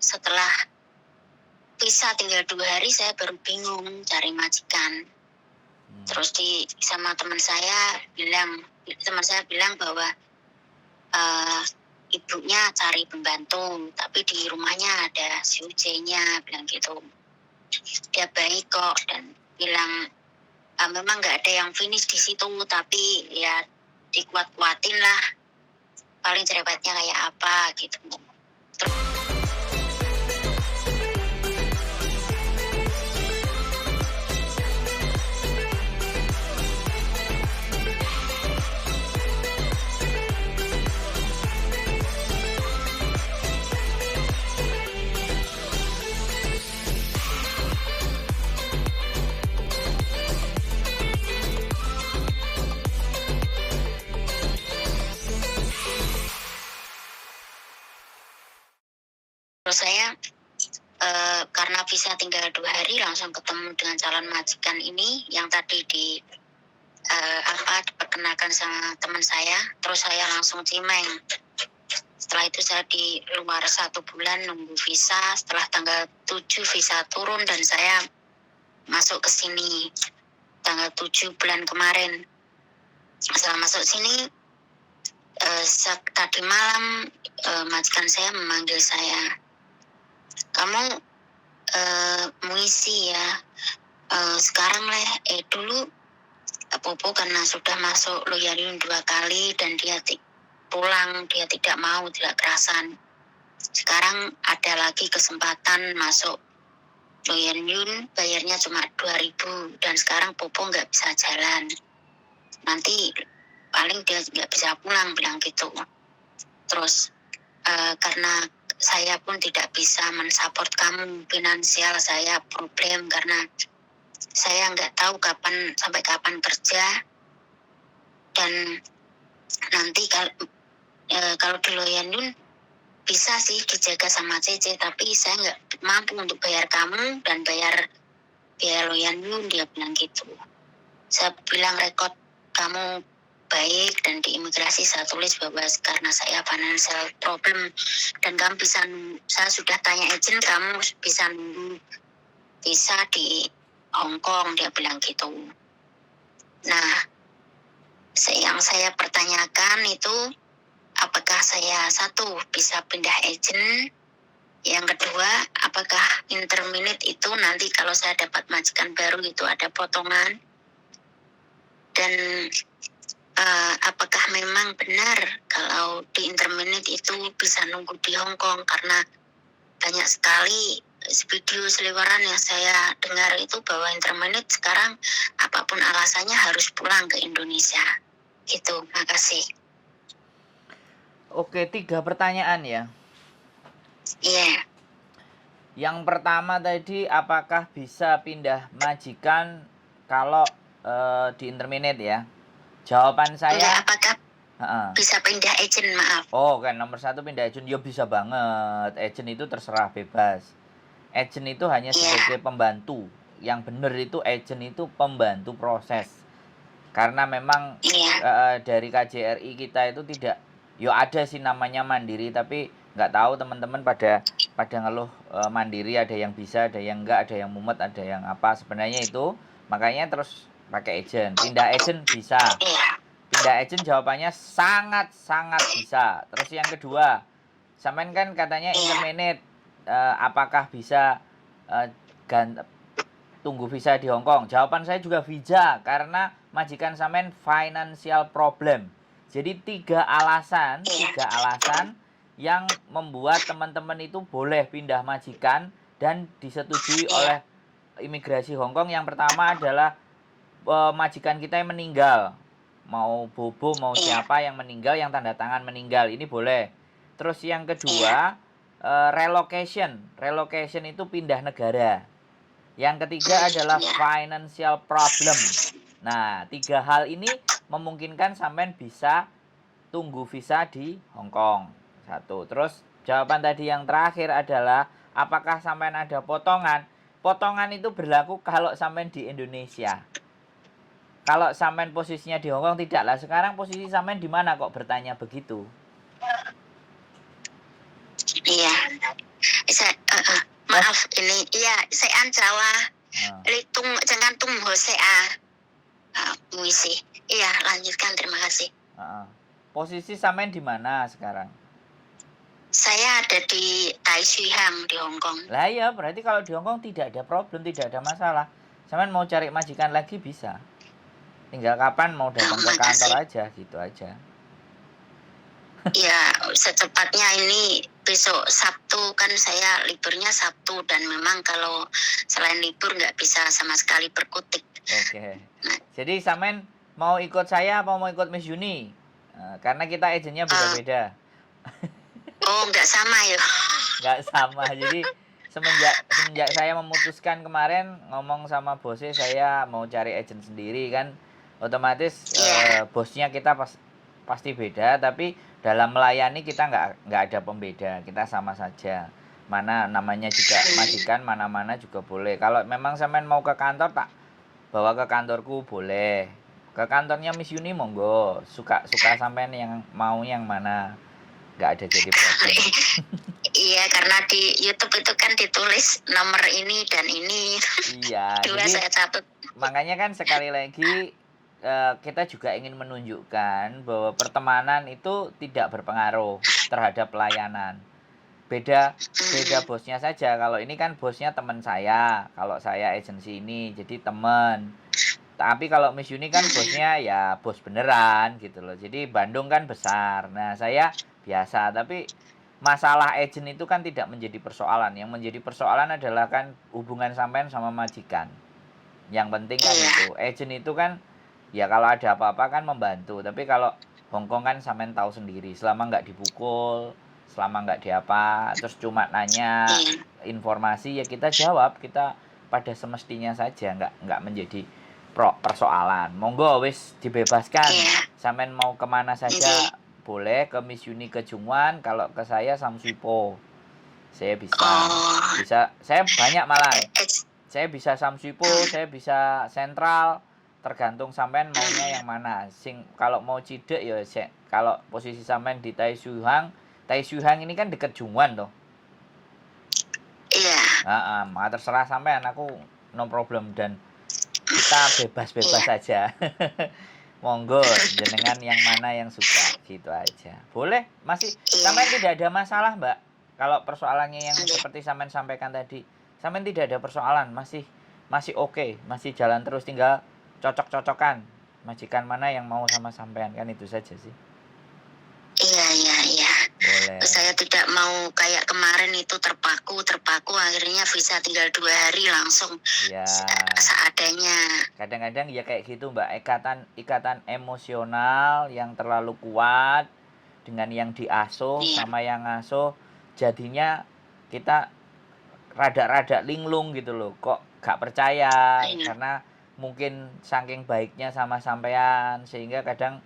setelah pisah tinggal 2 hari saya baru bingung cari majikan. Terus sama teman saya bilang bahwa ibunya cari pembantu, tapi di rumahnya ada si UJ-nya, bilang gitu. Dia baik kok dan bilang memang nggak ada yang finish di situ, tapi ya dikuat-kuatin lah. Paling cerewetnya kayak apa gitu. Terus saya karena bisa tinggal 2 hari langsung ketemu dengan calon majikan ini yang tadi diperkenalkan sama teman saya. Terus saya langsung cimeng. Setelah itu saya di luar 1 bulan nunggu visa. Setelah tanggal 7 visa turun dan saya masuk ke sini tanggal 7 bulan kemarin. Setelah masuk sini tadi malam majikan saya memanggil saya, kamu mengisi ya sekarang dulu Popo karena sudah masuk Loyaliun 2 kali dan dia pulang, dia tidak mau, tidak kerasan. Sekarang ada lagi kesempatan masuk Loyaliun, bayarnya cuma 2.000 dan sekarang Popo nggak bisa jalan, nanti paling dia nggak bisa pulang, bilang gitu. Terus karena saya pun tidak bisa mensupport kamu finansial, saya problem karena saya nggak tahu sampai kapan kerja, dan nanti kalau di Loyaliun bisa sih dijaga sama Cece, tapi saya nggak mampu untuk bayar kamu dan bayar biaya Loyaliun, dia bilang gitu. Saya bilang rekod kamu baik dan di imigrasi saya tulis bahwa karena saya financial problem dan kamu saya sudah tanya agent, kamu bisa nunggu visa di Hong Kong, dia bilang gitu. Nah, yang saya pertanyakan itu apakah saya satu bisa pindah agent, yang kedua apakah interminute itu nanti kalau saya dapat majikan baru itu ada potongan, dan apakah memang benar kalau di interminute itu bisa nunggu di Hong Kong, karena banyak sekali video seliweran yang saya dengar itu bahwa interminute sekarang apapun alasannya harus pulang ke Indonesia gitu. Makasih. Oke, 3 pertanyaan ya. Iya. Yang pertama tadi, apakah bisa pindah majikan kalau di interminate ya? Jawaban saya apakah bisa pindah agent, maaf. Oh kan, nomor 1 pindah agent, ya bisa banget. Agent itu terserah, bebas. Agent itu hanya sebagai pembantu. Yang benar itu agent itu pembantu proses. Karena memang dari KJRI kita itu tidak, ada sih namanya mandiri, tapi nggak tahu teman-teman pada ngeluh mandiri, ada yang bisa, ada yang enggak, ada yang mumet, ada yang apa. Sebenarnya itu makanya terus pakai agent. Pindah agent bisa. Pindah agent jawabannya sangat-sangat bisa. Terus yang kedua, sampean kan katanya interminate, apakah bisa tunggu visa di Hong Kong? Jawaban saya juga bisa, karena majikan sampean financial problem. Jadi 3 alasan yang membuat teman-teman itu boleh pindah majikan dan disetujui oleh imigrasi Hong Kong. Yang pertama adalah majikan kita yang meninggal, mau Bobo mau siapa yang meninggal, yang tanda tangan meninggal, ini boleh. Terus yang kedua, relocation itu pindah negara. Yang ketiga adalah financial problem. Nah, 3 hal ini memungkinkan sampean bisa tunggu visa di Hong Kong. 1. Terus jawaban tadi yang terakhir adalah apakah sampean ada potongan? Potongan itu berlaku kalau sampean di Indonesia. Kalau sampean posisinya di Hong Kong tidaklah. Sekarang posisi sampean di mana kok bertanya begitu? Iya. Maaf, ini iya sean Jawa. Litung jangan tumho sea. Puisi. Iya, lanjutkan, terima kasih. Posisi sampean di mana sekarang? Saya ada di Tai Shui Hang di Hong Kong. Lah iya, berarti kalau di Hong Kong tidak ada problem, tidak ada masalah. Sampean mau cari majikan lagi bisa. Tinggal kapan mau datang ke kantor aja, gitu aja. Ya, secepatnya ini besok Sabtu kan saya liburnya Sabtu dan memang kalau selain libur nggak bisa sama sekali berkutik. Oke. Jadi sampean mau ikut saya apa mau ikut Miss Yuni? Karena kita agennya beda-beda. Oh, nggak sama ya? Nggak sama. Jadi semenjak saya memutuskan kemarin ngomong sama bosnya saya mau cari agent sendiri kan, otomatis bosnya kita pasti beda, tapi dalam melayani kita nggak ada pembeda, kita sama saja. Mana namanya juga majikan, mana-mana juga boleh. Kalau memang sampean mau ke kantor tak bawa ke kantorku boleh. Ke kantornya Miss Yuni monggo. Suka sampean yang mau yang mana. Nggak ada jadi problem. Iya, karena di YouTube itu kan ditulis nomor ini dan ini. Iya. Dua jadi, saya catat. Makanya kan sekali lagi kita juga ingin menunjukkan bahwa pertemanan itu tidak berpengaruh terhadap pelayanan. Beda bosnya saja. Kalau ini kan bosnya teman saya, kalau saya agensi ini jadi teman. Tapi kalau Miss Yuni kan bosnya ya bos beneran gitu loh. Jadi Bandung kan besar. Nah, saya biasa, tapi masalah agent itu kan tidak menjadi persoalan. Yang menjadi persoalan adalah kan hubungan sampean sama majikan. Yang penting kan itu. Agent itu kan ya kalau ada apa-apa kan membantu. Tapi kalau Hongkong kan sampean tahu sendiri, selama nggak dipukul, selama nggak diapa, terus cuma nanya informasi ya kita jawab, kita pada semestinya saja, nggak menjadi persoalan. Monggo wis dibebaskan, sampean mau kemana saja boleh, ke Miss Yuni ke Jungwan, kalau ke saya Samsuipo saya bisa saya banyak malah. Saya bisa Samsuipo, saya bisa Sentral, tergantung sampean maunya yang mana. Kalau mau cidek ya kalau posisi sampean di Tai Shui Hang ini kan deket Jungwan toh. Iya. Terserah sampean, aku no problem dan kita bebas-bebas saja. Monggo jenengan yang mana yang suka, gitu aja. Boleh, masih sampean tidak ada masalah, Mbak. Kalau persoalannya yang seperti sampean sampaikan tadi, sampean tidak ada persoalan, masih oke, masih jalan terus, tinggal cocok-cocokan majikan mana yang mau sama sampean, kan itu saja sih. Iya. Boleh. Saya tidak mau kayak kemarin itu terpaku akhirnya visa tinggal 2 hari langsung seadanya. Kadang-kadang ya kayak gitu, Mbak, ikatan emosional yang terlalu kuat dengan yang diasuh sama yang ngasuh, jadinya kita rada-rada linglung gitu loh, kok gak percaya karena mungkin saking baiknya sama sampean sehingga kadang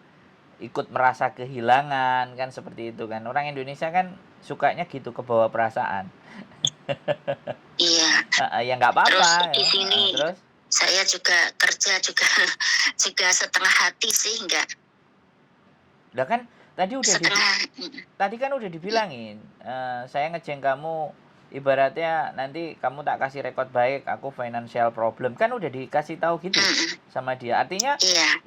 ikut merasa kehilangan, kan seperti itu kan. Orang Indonesia kan sukanya gitu, kebawa perasaan. Iya. Ya nggak apa-apa. Terus di sini terus saya juga kerja juga setengah hati sih, enggak. Udah kan tadi kan udah dibilangin, saya ngejeng kamu, ibaratnya nanti kamu tak kasih rekod baik, aku financial problem, kan udah dikasih tahu gitu sama dia. Artinya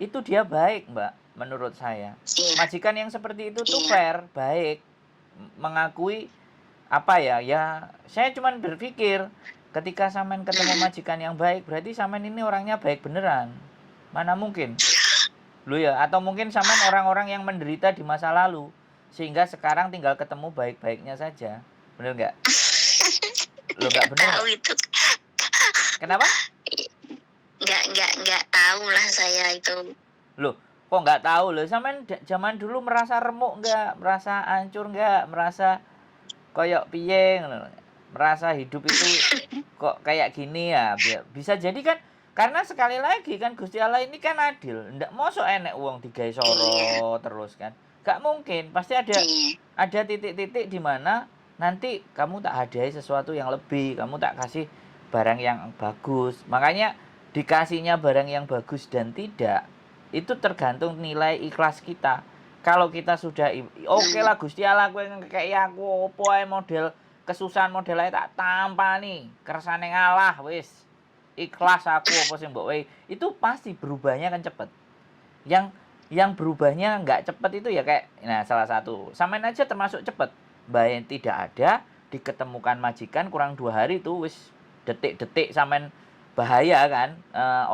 itu dia baik, Mbak, menurut saya. Majikan yang seperti itu tuh fair, baik, mengakui apa ya saya cuman berpikir ketika sampean ketemu majikan yang baik, berarti sampean ini orangnya baik beneran. Mana mungkin lu ya, atau mungkin sampean orang-orang yang menderita di masa lalu sehingga sekarang tinggal ketemu baik-baiknya saja. Bener nggak? Lu nggak bener? Tahu itu. Kenapa? Nggak tahu lah saya itu. Loh, kok nggak tahu loh? Sampean zaman dulu merasa remuk nggak? Merasa hancur nggak? Merasa koyok piye, merasa hidup itu kok kayak gini ya? Bisa jadi kan, karena sekali lagi kan Gusti Allah ini kan adil. Ndak mosok enek uang digawe soro terus kan. Gak mungkin, pasti ada titik-titik di mana nanti kamu tak hadiahi sesuatu yang lebih, kamu tak kasih barang yang bagus. Makanya dikasihnya barang yang bagus dan tidak, itu tergantung nilai ikhlas kita. Kalau kita sudah oke lah Gusti Allah kowe ngekeki aku opo ae model kesusahan modelnya tak tampani, kersane ngalah wis. Ikhlas aku apa sing mbok wae. Itu pasti berubahnya kan cepet. Yang berubahnya nggak cepet itu ya kayak nah salah satu. Sampean aja termasuk cepet. Bayang tidak ada, diketemukan majikan kurang 2 hari itu wis detik-detik sampean bahaya kan,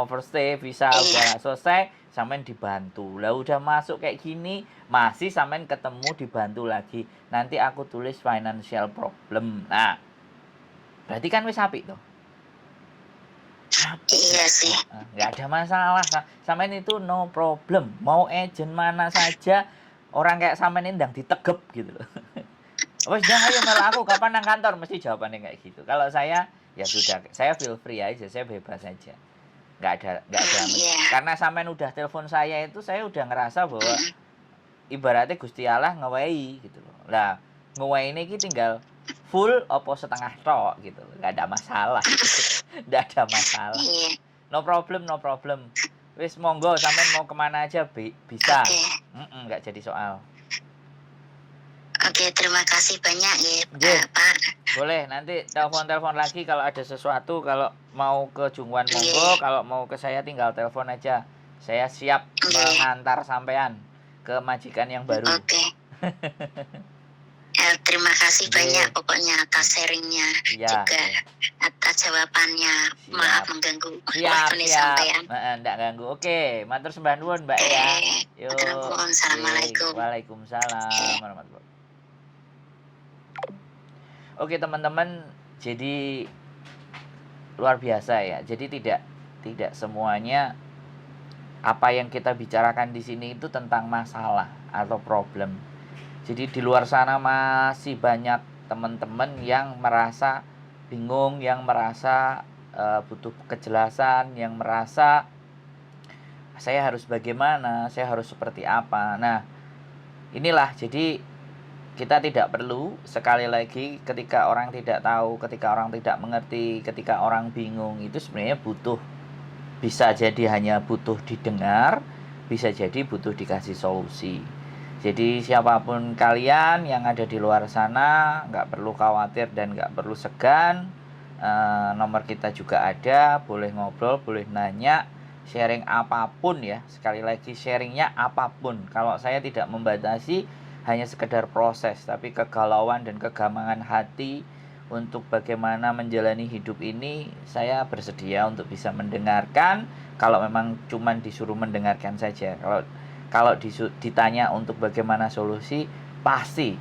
overstay visa udah selesai, sampean dibantu. Lah udah masuk kayak gini, masih sampean ketemu dibantu lagi. Nanti aku tulis financial problem. Nah, berarti kan wis apik toh. Iya sih. Nggak ada masalah. Sampean itu no problem. Mau agent mana saja, orang kayak sampean ini ndang ditegep gitu loh. Wes jangan ayo melu aku kapan nang kantor mesti jawabannya kayak gitu. Kalau saya ya sudah, saya feel free aja, saya bebas aja. Nggak ada. Karena sampean udah telepon saya itu saya udah ngerasa bahwa ibaratnya Gusti Allah ngewehi gitu loh. Lah, ngewehi ini tinggal full opo setengah tok gitu loh. Nggak ada masalah. Nggak ada masalah. No problem. Wis monggo sampean mau kemana aja bisa. Nggak jadi soal. Oke, terima kasih banyak ya, Pak. Boleh, nanti telepon lagi kalau ada sesuatu. Kalau mau ke Jungwan monggo, kalau mau ke saya tinggal telepon aja. Saya siap mengantar sampean ke majikan yang baru. Oke. Terima kasih banyak pokoknya atas sharingnya juga atas jawabannya. Maaf mengganggu waktu sampean. Nggak ganggu. Oke, matur sembah nuwun Mbak ya. Yuk. Assalamualaikum. Waalaikumsalam warahmatullahi. Oke teman-teman, jadi luar biasa ya. Jadi tidak semuanya apa yang kita bicarakan di sini itu tentang masalah atau problem. Jadi di luar sana masih banyak teman-teman yang merasa bingung, yang merasa butuh kejelasan, yang merasa saya harus bagaimana, saya harus seperti apa. Nah, inilah jadi kita tidak perlu, sekali lagi, ketika orang tidak tahu, ketika orang tidak mengerti, ketika orang bingung, itu sebenarnya butuh, bisa jadi hanya butuh didengar, bisa jadi butuh dikasih solusi. Jadi siapapun kalian yang ada di luar sana, nggak perlu khawatir dan nggak perlu segan. Nomor kita juga ada, boleh ngobrol, boleh nanya, sharing apapun ya. Sekali lagi sharingnya apapun. Kalau saya tidak membatasi hanya sekedar proses, tapi kegalauan dan kegamangan hati untuk bagaimana menjalani hidup ini, saya bersedia untuk bisa mendengarkan. Kalau memang cuman disuruh mendengarkan saja. Kalau ditanya untuk bagaimana solusi, pasti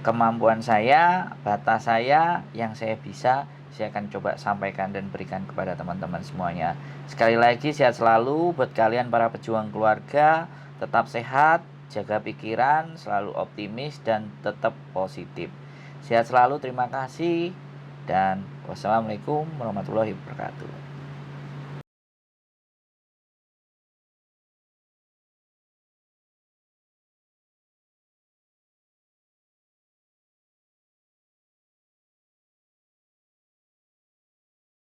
kemampuan saya, batas saya, yang saya bisa, saya akan coba sampaikan dan berikan kepada teman-teman semuanya. Sekali lagi, sehat selalu buat kalian para pejuang keluarga, tetap sehat, jaga pikiran, selalu optimis dan tetap positif. Sehat selalu, terima kasih, dan wassalamualaikum warahmatullahi wabarakatuh.